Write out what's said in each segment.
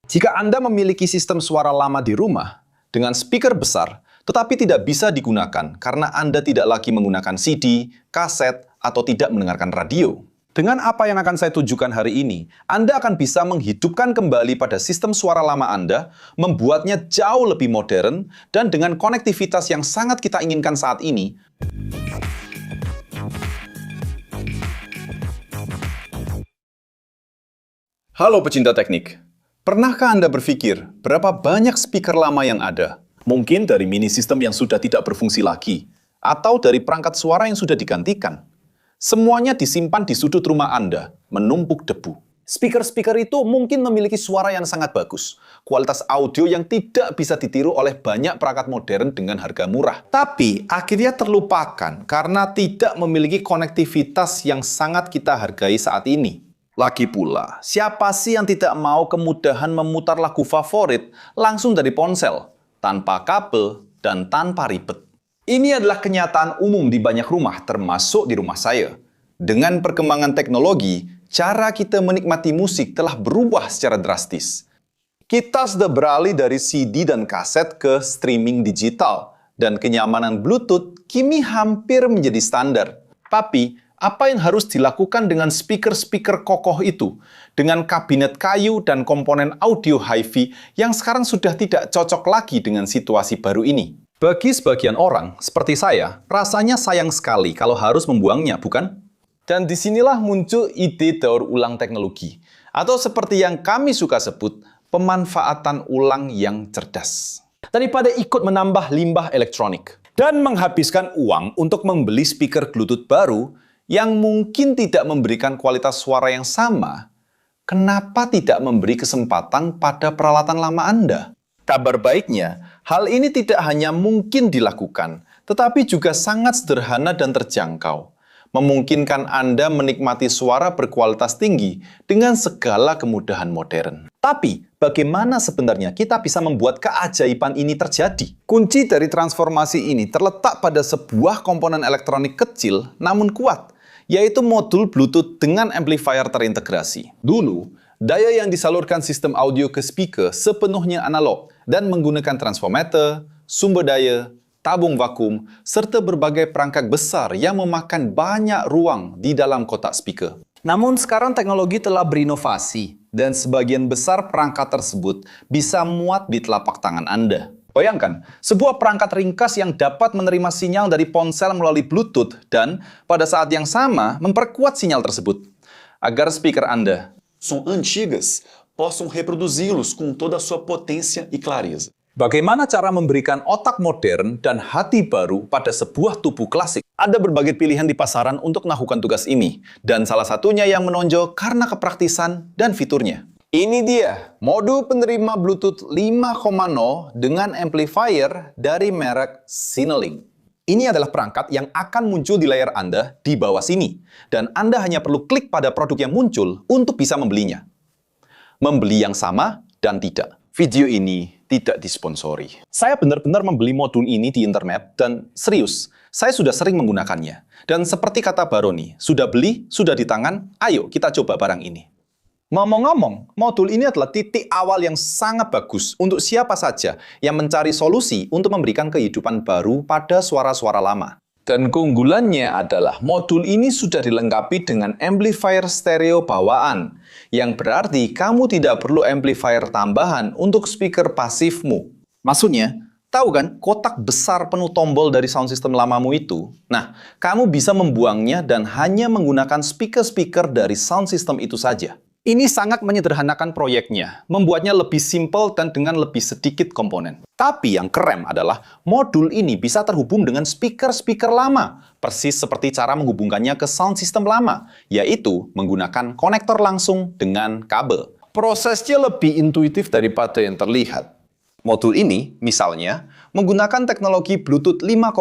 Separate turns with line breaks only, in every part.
Jika Anda memiliki sistem suara lama di rumah dengan speaker besar, tetapi tidak bisa digunakan karena Anda tidak lagi menggunakan CD, kaset, atau tidak mendengarkan radio. Dengan apa yang akan saya tunjukkan hari ini, Anda akan bisa menghidupkan kembali pada sistem suara lama Anda, membuatnya jauh lebih modern, dan dengan konektivitas yang sangat kita inginkan saat ini. Halo pecinta teknik. Pernahkah Anda berpikir berapa banyak speaker lama yang ada? Mungkin dari mini system yang sudah tidak berfungsi lagi, atau dari perangkat suara yang sudah digantikan. Semuanya disimpan di sudut rumah Anda, menumpuk debu. Speaker-speaker itu mungkin memiliki suara yang sangat bagus, kualitas audio yang tidak bisa ditiru oleh banyak perangkat modern dengan harga murah. Tapi akhirnya terlupakan karena tidak memiliki konektivitas yang sangat kita hargai saat ini. Lagi pula, siapa sih yang tidak mau kemudahan memutar lagu favorit langsung dari ponsel, tanpa kabel dan tanpa ribet? Ini adalah kenyataan umum di banyak rumah, termasuk di rumah saya. Dengan perkembangan teknologi, cara kita menikmati musik telah berubah secara drastis. Kita sudah beralih dari CD dan kaset ke streaming digital, dan kenyamanan Bluetooth kini hampir menjadi standar. Tapi, apa yang harus dilakukan dengan speaker-speaker kokoh itu? Dengan kabinet kayu dan komponen audio hi-fi yang sekarang sudah tidak cocok lagi dengan situasi baru ini. Bagi sebagian orang, seperti saya, rasanya sayang sekali kalau harus membuangnya, bukan? Dan disinilah muncul ide daur ulang teknologi. Atau seperti yang kami suka sebut, pemanfaatan ulang yang cerdas. Daripada ikut menambah limbah elektronik dan menghabiskan uang untuk membeli speaker Bluetooth baru, yang mungkin tidak memberikan kualitas suara yang sama, kenapa tidak memberi kesempatan pada peralatan lama Anda? Kabar baiknya, hal ini tidak hanya mungkin dilakukan, tetapi juga sangat sederhana dan terjangkau. Memungkinkan Anda menikmati suara berkualitas tinggi dengan segala kemudahan modern. Tapi, bagaimana sebenarnya kita bisa membuat keajaiban ini terjadi? Kunci dari transformasi ini terletak pada sebuah komponen elektronik kecil namun kuat, yaitu modul Bluetooth dengan amplifier terintegrasi. Dulu, daya yang disalurkan sistem audio ke speaker sepenuhnya analog dan menggunakan transformator, sumber daya, tabung vakum, serta berbagai perangkat besar yang memakan banyak ruang di dalam kotak speaker. Namun sekarang teknologi telah berinovasi dan sebagian besar perangkat tersebut bisa muat di telapak tangan Anda. Bayangkan, sebuah perangkat ringkas yang dapat menerima sinyal dari ponsel melalui Bluetooth dan pada saat yang sama memperkuat sinyal tersebut. Agar speaker Anda
São antigas, possam reproduzi-los com toda a sua potência e clareza.
Bagaimana cara memberikan otak modern dan hati baru pada sebuah tubuh klasik? Ada berbagai pilihan di pasaran untuk melakukan tugas ini, dan salah satunya yang menonjol karena kepraktisan dan fiturnya. Ini dia, modul penerima Bluetooth 5.0 dengan amplifier dari merek Cinelink. Ini adalah perangkat yang akan muncul di layar Anda di bawah sini, dan Anda hanya perlu klik pada produk yang muncul untuk bisa membelinya. Membeli yang sama dan tidak. Video ini tidak disponsori. Saya benar-benar membeli modul ini di internet, dan serius, saya sudah sering menggunakannya. Dan seperti kata Baroni, sudah beli, sudah di tangan, ayo kita coba barang ini. Ngomong-ngomong, modul ini adalah titik awal yang sangat bagus untuk siapa saja yang mencari solusi untuk memberikan kehidupan baru pada suara-suara lama. Dan keunggulannya adalah modul ini sudah dilengkapi dengan amplifier stereo bawaan, yang berarti kamu tidak perlu amplifier tambahan untuk speaker pasifmu. Maksudnya, tahu kan kotak besar penuh tombol dari sound system lamamu itu? Nah, kamu bisa membuangnya dan hanya menggunakan speaker-speaker dari sound system itu saja. Ini sangat menyederhanakan proyeknya, membuatnya lebih simpel dan dengan lebih sedikit komponen. Tapi yang keren adalah modul ini bisa terhubung dengan speaker-speaker lama, persis seperti cara menghubungkannya ke sound system lama, yaitu menggunakan konektor langsung dengan kabel. Prosesnya lebih intuitif daripada yang terlihat. Modul ini, misalnya, menggunakan teknologi Bluetooth 5.0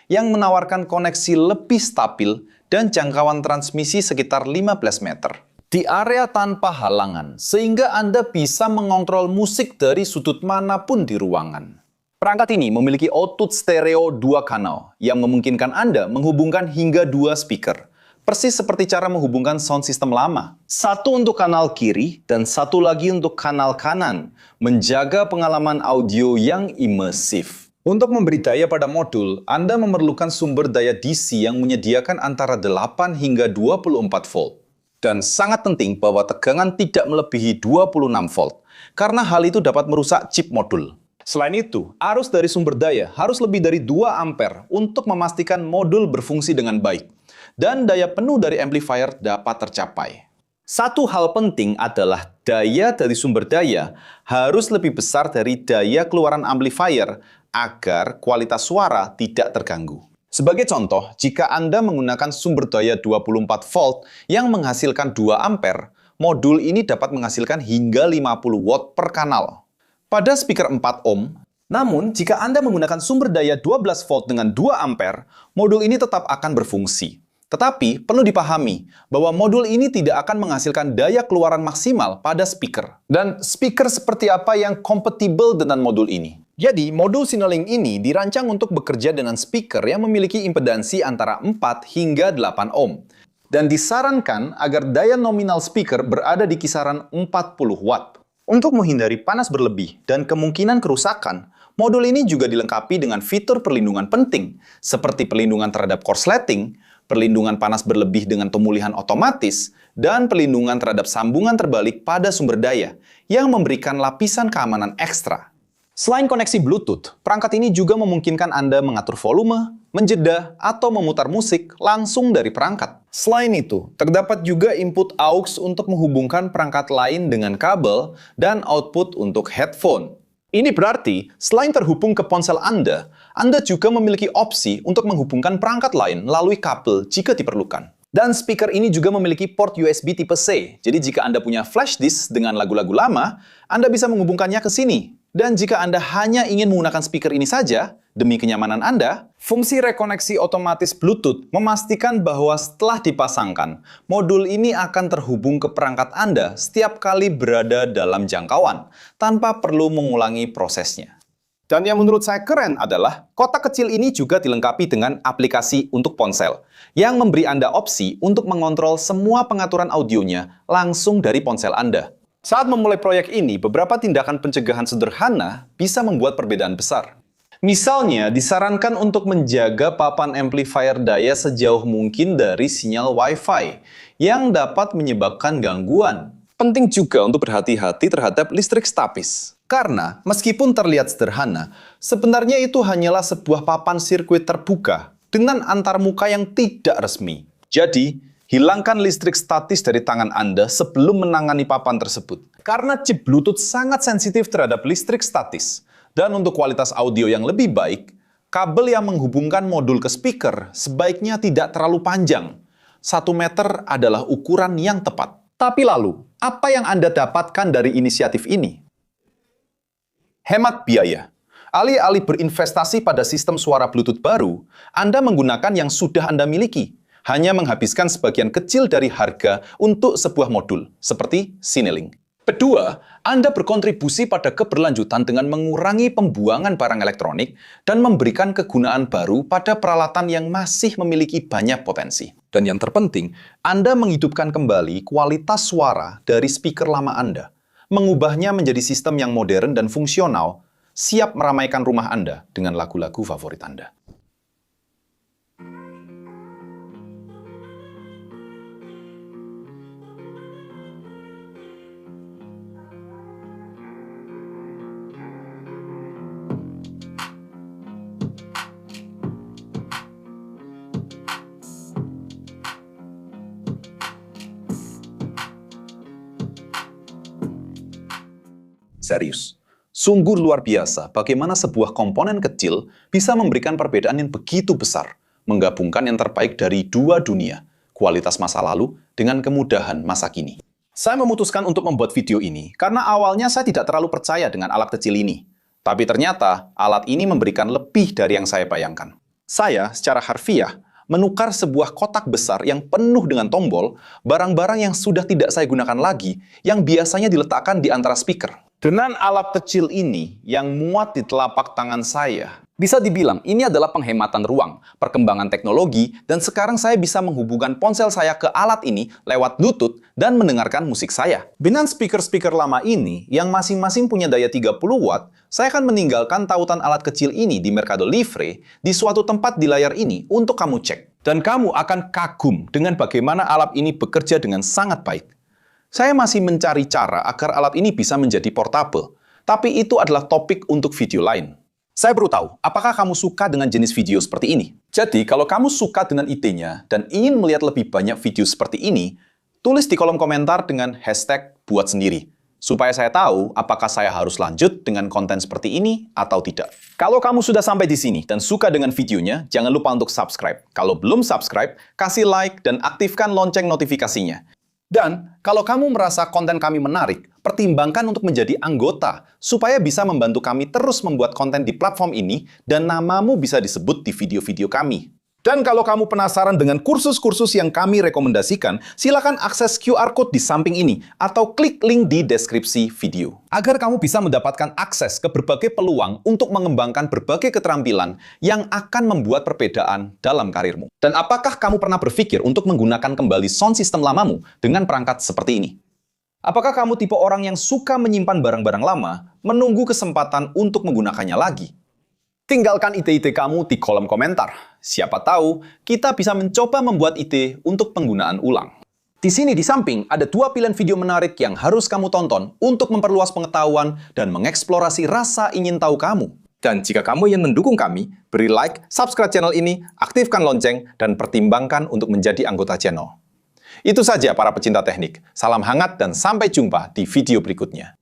yang menawarkan koneksi lebih stabil dan jangkauan transmisi sekitar 15 meter. Di area tanpa halangan, sehingga Anda bisa mengontrol musik dari sudut manapun di ruangan. Perangkat ini memiliki output stereo 2 kanal, yang memungkinkan Anda menghubungkan hingga 2 speaker, Persis seperti cara menghubungkan sound system lama.
Satu untuk kanal kiri dan satu lagi untuk kanal kanan, menjaga pengalaman audio yang imersif.
Untuk memberi daya pada modul, Anda memerlukan sumber daya DC yang menyediakan antara 8 hingga 24 volt. Dan sangat penting bahwa tegangan tidak melebihi 26 volt, karena hal itu dapat merusak chip modul. Selain itu, arus dari sumber daya harus lebih dari 2 ampere untuk memastikan modul berfungsi dengan baik. Dan daya penuh dari amplifier dapat tercapai.
Satu hal penting adalah daya dari sumber daya harus lebih besar dari daya keluaran amplifier agar kualitas suara tidak terganggu.
Sebagai contoh, jika Anda menggunakan sumber daya 24 volt yang menghasilkan 2 ampere, modul ini dapat menghasilkan hingga 50 watt per kanal. Pada speaker 4 ohm, namun jika Anda menggunakan sumber daya 12 volt dengan 2 ampere, modul ini tetap akan berfungsi. Tetapi perlu dipahami bahwa modul ini tidak akan menghasilkan daya keluaran maksimal pada speaker. Dan speaker seperti apa yang kompatibel dengan modul ini? Jadi, modul Simulink ini dirancang untuk bekerja dengan speaker yang memiliki impedansi antara 4 hingga 8 ohm. Dan disarankan agar daya nominal speaker berada di kisaran 40 watt. Untuk menghindari panas berlebih dan kemungkinan kerusakan, modul ini juga dilengkapi dengan fitur perlindungan penting, seperti perlindungan terhadap korsleting, perlindungan panas berlebih dengan pemulihan otomatis, dan perlindungan terhadap sambungan terbalik pada sumber daya, yang memberikan lapisan keamanan ekstra. Selain koneksi Bluetooth, perangkat ini juga memungkinkan Anda mengatur volume, menjeda, atau memutar musik langsung dari perangkat. Selain itu, terdapat juga input AUX untuk menghubungkan perangkat lain dengan kabel dan output untuk headphone. Ini berarti, selain terhubung ke ponsel Anda juga memiliki opsi untuk menghubungkan perangkat lain melalui kabel jika diperlukan. Dan speaker ini juga memiliki port USB tipe C, jadi jika Anda punya flash disk dengan lagu-lagu lama, Anda bisa menghubungkannya ke sini. Dan jika Anda hanya ingin menggunakan speaker ini saja, demi kenyamanan Anda, fungsi rekoneksi otomatis Bluetooth memastikan bahwa setelah dipasangkan, modul ini akan terhubung ke perangkat Anda setiap kali berada dalam jangkauan, tanpa perlu mengulangi prosesnya. Dan yang menurut saya keren adalah, kotak kecil ini juga dilengkapi dengan aplikasi untuk ponsel, yang memberi Anda opsi untuk mengontrol semua pengaturan audionya langsung dari ponsel Anda. Saat memulai proyek ini, beberapa tindakan pencegahan sederhana bisa membuat perbedaan besar. Misalnya, disarankan untuk menjaga papan amplifier daya sejauh mungkin dari sinyal Wi-Fi yang dapat menyebabkan gangguan. Penting juga untuk berhati-hati terhadap listrik statis. Karena, meskipun terlihat sederhana, sebenarnya itu hanyalah sebuah papan sirkuit terbuka dengan antarmuka yang tidak resmi. Jadi, hilangkan listrik statis dari tangan Anda sebelum menangani papan tersebut. Karena chip Bluetooth sangat sensitif terhadap listrik statis. Dan untuk kualitas audio yang lebih baik, kabel yang menghubungkan modul ke speaker sebaiknya tidak terlalu panjang. 1 meter adalah ukuran yang tepat. Tapi lalu, apa yang Anda dapatkan dari inisiatif ini? Hemat biaya. Alih-alih berinvestasi pada sistem suara Bluetooth baru, Anda menggunakan yang sudah Anda miliki. Hanya menghabiskan sebagian kecil dari harga untuk sebuah modul, seperti Simulink. Kedua, Anda berkontribusi pada keberlanjutan dengan mengurangi pembuangan barang elektronik dan memberikan kegunaan baru pada peralatan yang masih memiliki banyak potensi. Dan yang terpenting, Anda menghidupkan kembali kualitas suara dari speaker lama Anda, mengubahnya menjadi sistem yang modern dan fungsional, siap meramaikan rumah Anda dengan lagu-lagu favorit Anda. Serius, sungguh luar biasa bagaimana sebuah komponen kecil bisa memberikan perbedaan yang begitu besar, menggabungkan yang terbaik dari dua dunia, kualitas masa lalu dengan kemudahan masa kini. Saya memutuskan untuk membuat video ini karena awalnya saya tidak terlalu percaya dengan alat kecil ini. Tapi ternyata alat ini memberikan lebih dari yang saya bayangkan. Saya secara harfiah menukar sebuah kotak besar yang penuh dengan tombol, barang-barang yang sudah tidak saya gunakan lagi, yang biasanya diletakkan di antara speaker. Dengan alat kecil ini yang muat di telapak tangan saya,
Bisa dibilang ini adalah penghematan ruang, perkembangan teknologi, dan sekarang saya bisa menghubungkan ponsel saya ke alat ini lewat Bluetooth dan mendengarkan musik saya.
dengan speaker-speaker lama ini yang masing-masing punya daya 30 watt, saya akan meninggalkan tautan alat kecil ini di Mercado Libre di suatu tempat di layar ini untuk kamu cek. Dan kamu akan kagum dengan bagaimana alat ini bekerja dengan sangat baik. Saya masih mencari cara agar alat ini bisa menjadi portable, tapi itu adalah topik untuk video lain. Saya perlu tahu, apakah kamu suka dengan jenis video seperti ini? Jadi, kalau kamu suka dengan idenya dan ingin melihat lebih banyak video seperti ini, tulis di kolom komentar dengan hashtag buat sendiri, supaya saya tahu apakah saya harus lanjut dengan konten seperti ini atau tidak. Kalau kamu sudah sampai di sini dan suka dengan videonya, jangan lupa untuk subscribe. Kalau belum subscribe, kasih like dan aktifkan lonceng notifikasinya. Dan kalau kamu merasa konten kami menarik, pertimbangkan untuk menjadi anggota supaya bisa membantu kami terus membuat konten di platform ini dan namamu bisa disebut di video-video kami. Dan kalau kamu penasaran dengan kursus-kursus yang kami rekomendasikan, silakan akses QR Code di samping ini atau klik link di deskripsi video. Agar kamu bisa mendapatkan akses ke berbagai peluang untuk mengembangkan berbagai keterampilan yang akan membuat perbedaan dalam karirmu. Dan apakah kamu pernah berpikir untuk menggunakan kembali sound system lamamu dengan perangkat seperti ini? Apakah kamu tipe orang yang suka menyimpan barang-barang lama, menunggu kesempatan untuk menggunakannya lagi? Tinggalkan ide-ide kamu di kolom komentar. Siapa tahu, kita bisa mencoba membuat ide untuk penggunaan ulang. Di sini di samping ada 2 pilihan video menarik yang harus kamu tonton untuk memperluas pengetahuan dan mengeksplorasi rasa ingin tahu kamu. Dan jika kamu ingin mendukung kami, beri like, subscribe channel ini, aktifkan lonceng, dan pertimbangkan untuk menjadi anggota channel. Itu saja para pecinta teknik. Salam hangat dan sampai jumpa di video berikutnya.